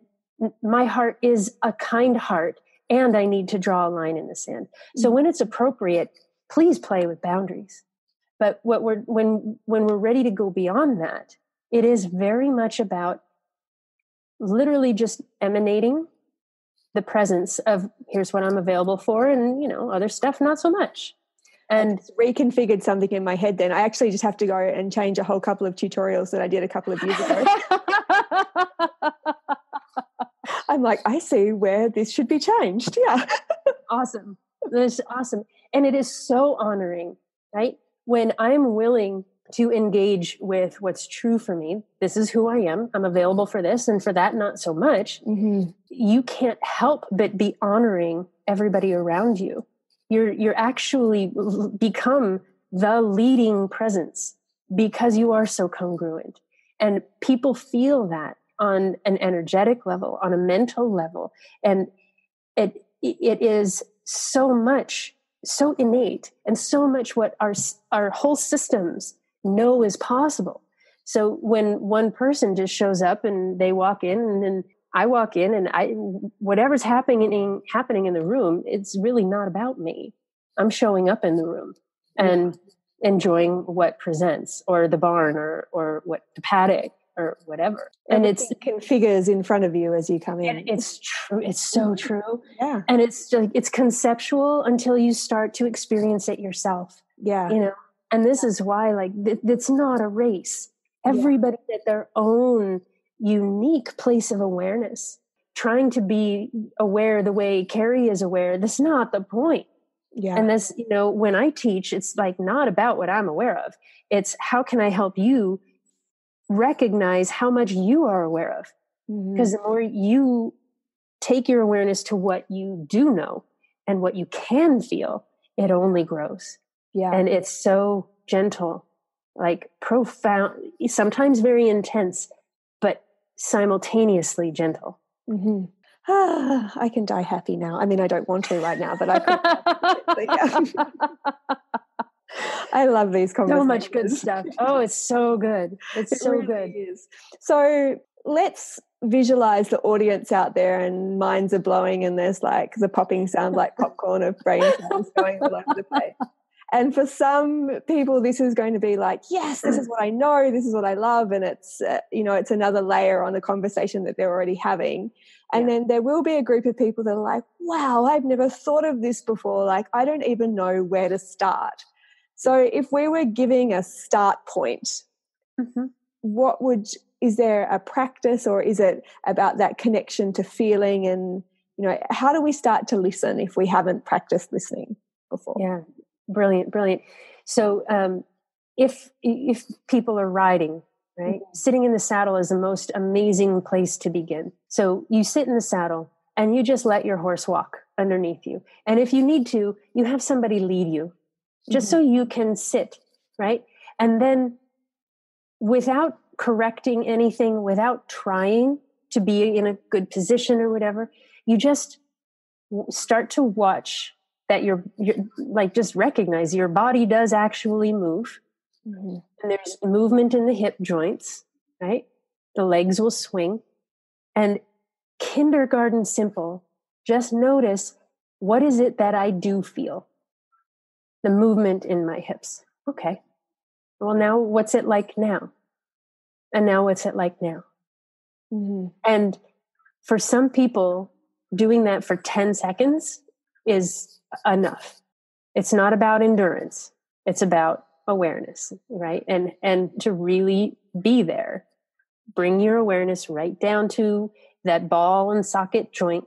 my heart is a kind heart, and I need to draw a line in the sand. So when it's appropriate, please play with boundaries. But when we're ready to go beyond that, it is very much about literally just emanating the presence of, here's what I'm available for, and other stuff not so much. And I reconfigured something in my head then. I actually just have to go and change a whole couple of tutorials that I did a couple of years ago. I'm like, I see where this should be changed. Yeah. Awesome. That's awesome. And it is so honoring, right? When I'm willing to engage with what's true for me, this is who I am, I'm available for this, and for that, not so much. You can't help but be honoring everybody around you. You're actually become the leading presence because you are so congruent. And people feel that on an energetic level, on a mental level. And it is so much so innate and so much what our whole systems know is possible. So when one person just shows up and they walk in, and then I walk in, and whatever's happening in the room, it's really not about me. I'm showing up in the room and enjoying what presents, or the barn, or what the paddock, or whatever. And it's configures in front of you as you come in. It's true. It's so true. Yeah. And it's conceptual until you start to experience it yourself. Yeah. You know, and this is why, like, it's not a race. Everybody at their own unique place of awareness, trying to be aware the way Kerri is aware. That's not the point. Yeah. And this, you know, when I teach, it's like not about what I'm aware of. It's how can I help you recognize how much you are aware of? Because the more you take your awareness to what you do know and what you can feel, it only grows. Yeah. And it's so gentle, like profound, sometimes very intense, but simultaneously gentle. I can die happy now. I mean, I don't want to right now, but I could. I love these conversations. So much good stuff. Oh, it's so good. It's so really good. Is. So let's visualize the audience out there, and minds are blowing, and there's like the popping sound like popcorn of brain cells going all over the place. And for some people, this is going to be like, yes, this is what I know, this is what I love, and it's it's another layer on the conversation that they're already having. And then there will be a group of people that are like, wow, I've never thought of this before. Like, I don't even know where to start. So if we were giving a start point, is there a practice, or is it about that connection to feeling? And, how do we start to listen if we haven't practiced listening before? Yeah. Brilliant. So if people are riding, right, sitting in the saddle is the most amazing place to begin. So you sit in the saddle and you just let your horse walk underneath you. And if you need to, you have somebody lead you just so you can sit, right? And then without correcting anything, without trying to be in a good position or whatever, you just start to watch that you're like, just recognize your body does actually move. And there's movement in the hip joints, right? The legs will swing. And kindergarten simple, just notice, what is it that I do feel? The movement in my hips. Okay. Well, now what's it like now? And now what's it like now? And for some people, doing that for 10 seconds is enough. It's not about endurance. It's about awareness, right? And to really be there, bring your awareness right down to that ball and socket joint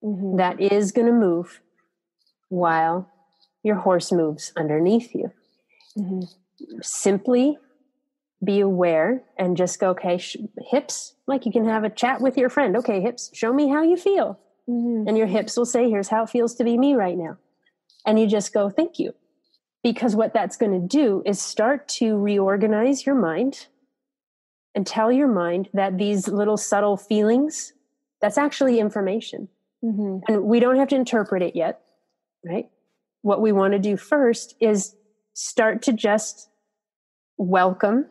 that is going to move while your horse moves underneath you. Simply be aware and just go, okay, hips, like you can have a chat with your friend. Okay, hips, show me how you feel. And your hips will say, here's how it feels to be me right now. And you just go, thank you. Because what that's going to do is start to reorganize your mind and tell your mind that these little subtle feelings, that's actually information. And we don't have to interpret it yet, right? What we want to do first is start to just welcome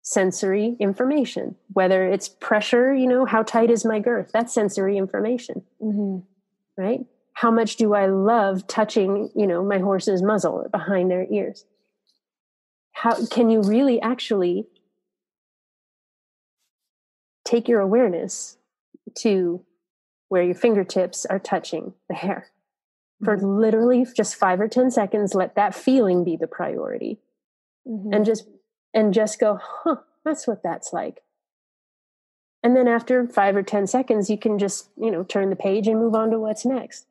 sensory information, whether it's pressure, how tight is my girth? That's sensory information, right? How much do I love touching, my horse's muzzle or behind their ears? How can you really actually take your awareness to where your fingertips are touching the hair? For literally just 5 or 10 seconds, let that feeling be the priority. And just go, that's what that's like. And then after 5 or 10 seconds, you can just, turn the page and move on to what's next.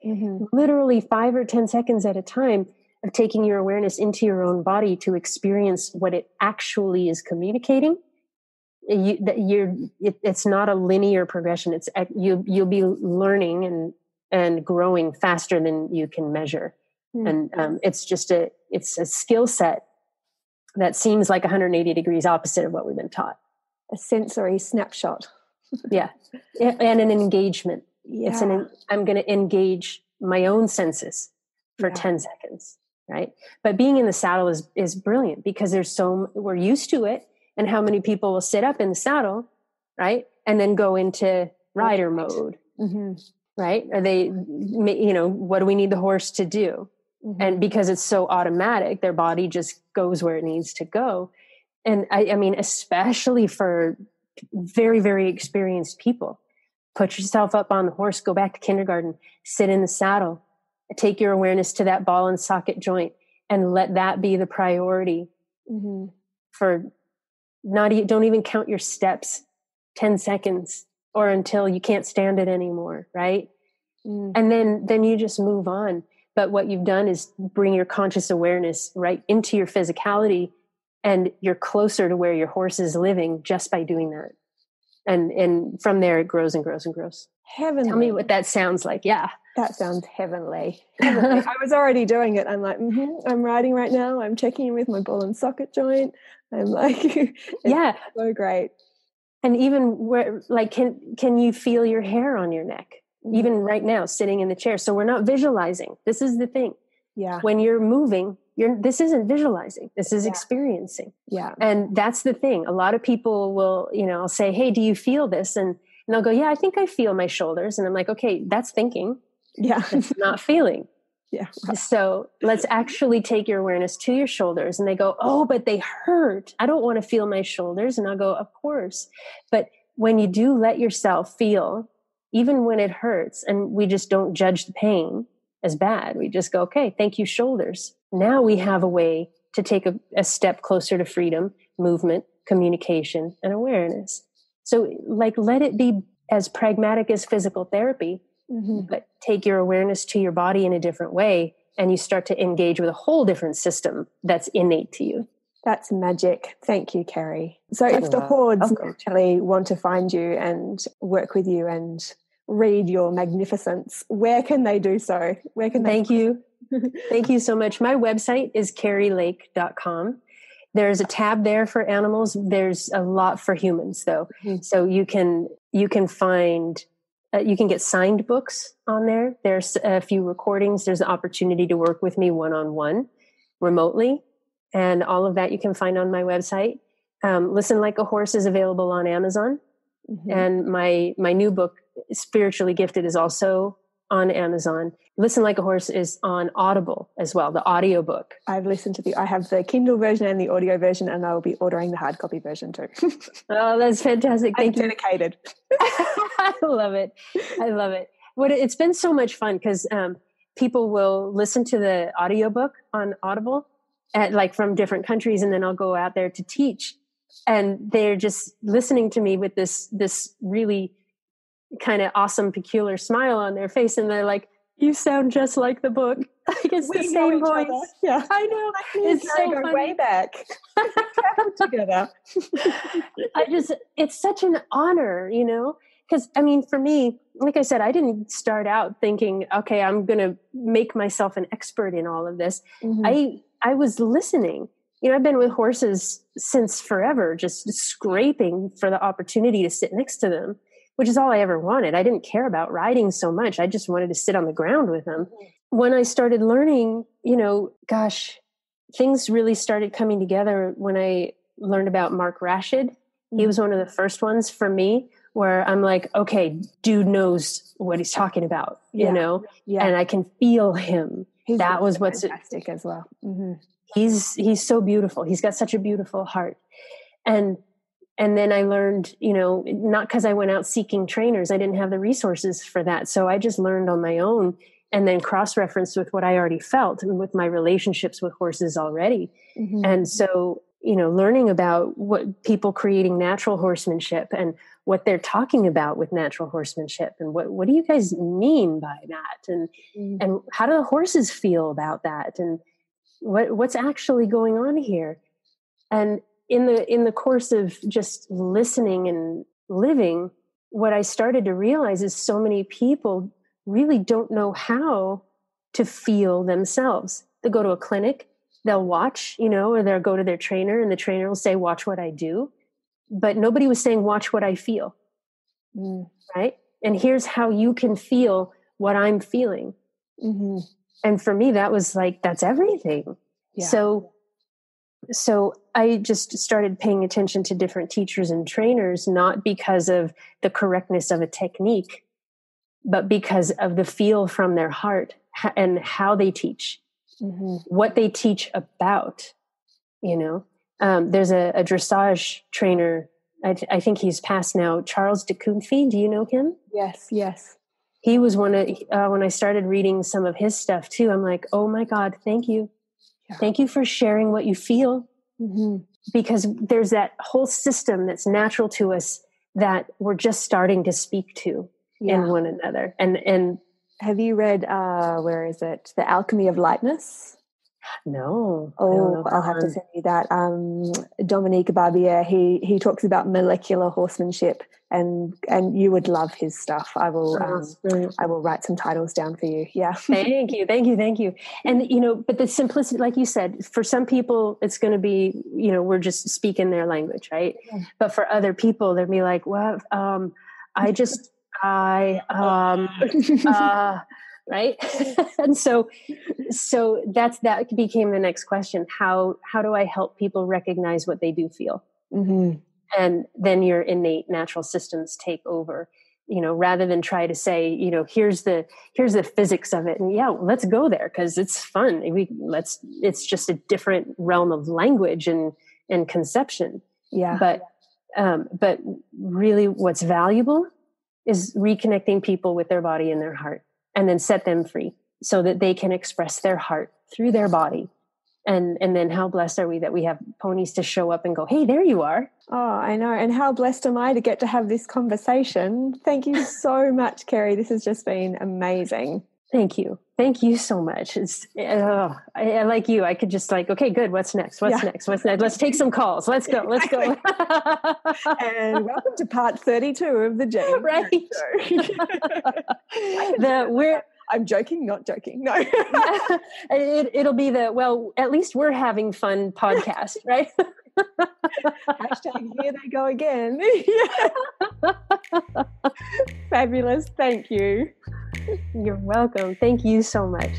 Literally 5 or 10 seconds at a time of taking your awareness into your own body to experience what it actually is communicating. It's not a linear progression. It's you'll be learning and growing faster than you can measure. And it's a skill set that seems like 180 degrees opposite of what we've been taught. A sensory snapshot. Yeah. And an engagement. Yeah. I'm going to engage my own senses for 10 seconds, right? But being in the saddle is brilliant because we're used to it. And how many people will sit up in the saddle, right? And then go into rider mode, right? Or what do we need the horse to do? And because it's so automatic, their body just goes where it needs to go. And I mean, especially for very, very experienced people, put yourself up on the horse, go back to kindergarten, sit in the saddle, take your awareness to that ball and socket joint, and let that be the priority for don't even count your steps 10 seconds or until you can't stand it anymore. Right. And then you just move on. But what you've done is bring your conscious awareness right into your physicality, and you're closer to where your horse is living just by doing that. And from there, it grows and grows and grows. Heavenly. Tell me what that sounds like. Yeah. That sounds heavenly. I was already doing it. I'm like, I'm riding right now. I'm checking in with my ball and socket joint. I'm like, yeah, so great. And even where, like, can you feel your hair on your neck? Even right now, sitting in the chair. So we're not visualizing. This is the thing. Yeah. When you're moving, this isn't visualizing. This is experiencing. Yeah. And that's the thing. A lot of people will, I'll say, hey, do you feel this? And they'll go, yeah, I think I feel my shoulders. And I'm like, okay, that's thinking. Yeah. It's not feeling. Yeah. Right. So let's actually take your awareness to your shoulders. And they go, oh, but they hurt. I don't want to feel my shoulders. And I'll go, of course. But when you do let yourself feel, even when it hurts, and we just don't judge the pain as bad, we just go, okay, thank you, shoulders. Now we have a way to take a step closer to freedom, movement, communication, and awareness. So like, let it be as pragmatic as physical therapy, but take your awareness to your body in a different way, and you start to engage with a whole different system that's innate to you. That's magic. Thank you, Kerri. So if the hordes actually want to find you and work with you and read your magnificence, where can they do so? Where can they? Thank you. Thank you so much. My website is kerrilake.com. There's a tab there for animals. There's a lot for humans though. So you can find, you can get signed books on there. There's a few recordings. There's an opportunity to work with me one-on-one remotely. And all of that you can find on my website. Listen Like a Horse is available on Amazon. And my new book, Spiritually Gifted, is also on Amazon. Listen Like a Horse is on Audible as well, the audio book. I have the Kindle version and the audio version, and I will be ordering the hard copy version too. Oh, that's fantastic. Thank you. Dedicated. I love it. I love it. It's been so much fun because people will listen to the audiobook on Audible from different countries, and then I'll go out there to teach. And they're just listening to me with this really kind of awesome, peculiar smile on their face. And they're like, you sound just like the book. Like it's the same voice. Other. Yeah, I know. It's so funny. Way back. Together. It's such an honor, because I mean, for me, like I said, I didn't start out thinking, okay, I'm going to make myself an expert in all of this. I was listening. I've been with horses since forever, just scraping for the opportunity to sit next to them, which is all I ever wanted. I didn't care about riding so much. I just wanted to sit on the ground with them. When I started learning, things really started coming together when I learned about Mark Rashid. He was one of the first ones for me where I'm like, okay, dude knows what he's talking about, and I can feel him. That was what's fantastic as well. He's so beautiful. He's got such a beautiful heart. And then I learned, not because I went out seeking trainers, I didn't have the resources for that. So I just learned on my own and then cross-referenced with what I already felt and with my relationships with horses already. And so, learning about what people creating natural horsemanship and what they're talking about with natural horsemanship and what do you guys mean by that? And how do the horses feel about that? And what's actually going on here? And in the course of just listening and living, what I started to realize is so many people really don't know how to feel themselves. They go to a clinic, they'll watch, or they'll go to their trainer and the trainer will say, watch what I do. But nobody was saying, watch what I feel. Right? And here's how you can feel what I'm feeling. And for me, that was like, that's everything. Yeah. So I just started paying attention to different teachers and trainers, not because of the correctness of a technique, but because of the feel from their heart and how they teach, what they teach about, you know. There's a dressage trainer, I think he's passed now, Charles de Koonfi. Do you know him? Yes. He was one of, when I started reading some of his stuff too, I'm like, oh my God, thank you. Yeah. Thank you for sharing what you feel. Because there's that whole system that's natural to us that we're just starting to speak to in one another. And have you read, where is it? The Alchemy of Lightness? No. Oh, I'll have to send you that. Dominique Barbier, he talks about molecular horsemanship, and you would love his stuff. I will write some titles down for you. Yeah. Thank you. And, you know, but the simplicity, like you said, for some people, it's going to be, you know, we're just speaking their language, right? Yeah. But for other people, they'll be like, well, right. And so that became the next question. How do I help people recognize what they do feel? And then your innate natural systems take over, you know, rather than try to say, you know, here's the physics of it. And let's go there, 'cause it's fun. It's just a different realm of language and conception. Yeah. But really what's valuable is reconnecting people with their body and their heart, and then set them free so that they can express their heart through their body. And then how blessed are we that we have ponies to show up and go, hey, there you are. Oh, I know. And how blessed am I to get to have this conversation. Thank you so much, Kerri. This has just been amazing. Thank you. Thank you so much. It's I like you. I could just like, okay, good. What's next? What's next? Let's take some calls. Let's go. And welcome to part 32 of the Jane. Right. I'm joking, not joking. No. It'll be at least we're having fun podcast, right? Hashtag here they go again. Fabulous. Thank you. You're welcome. Thank you so much.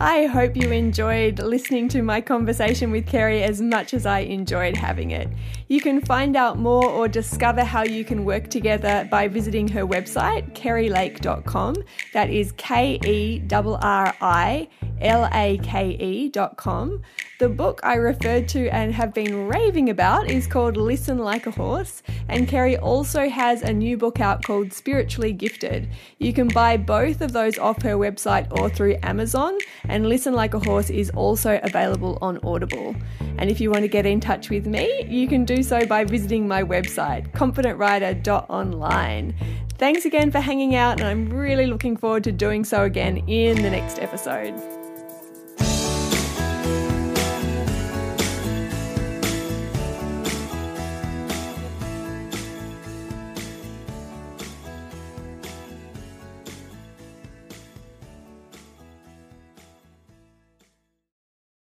I hope you enjoyed listening to my conversation with Kerri as much as I enjoyed having it. You can find out more or discover how you can work together by visiting her website, kerrilake.com. That is KERRILAKE.com. The book I referred to and have been raving about is called Listen Like a Horse, and Kerri also has a new book out called Spiritually Gifted. You can buy both of those off her website or through Amazon, and Listen Like a Horse is also available on Audible. And if you want to get in touch with me, you can do so by visiting my website, confidentrider.online. Thanks again for hanging out, and I'm really looking forward to doing so again in the next episode.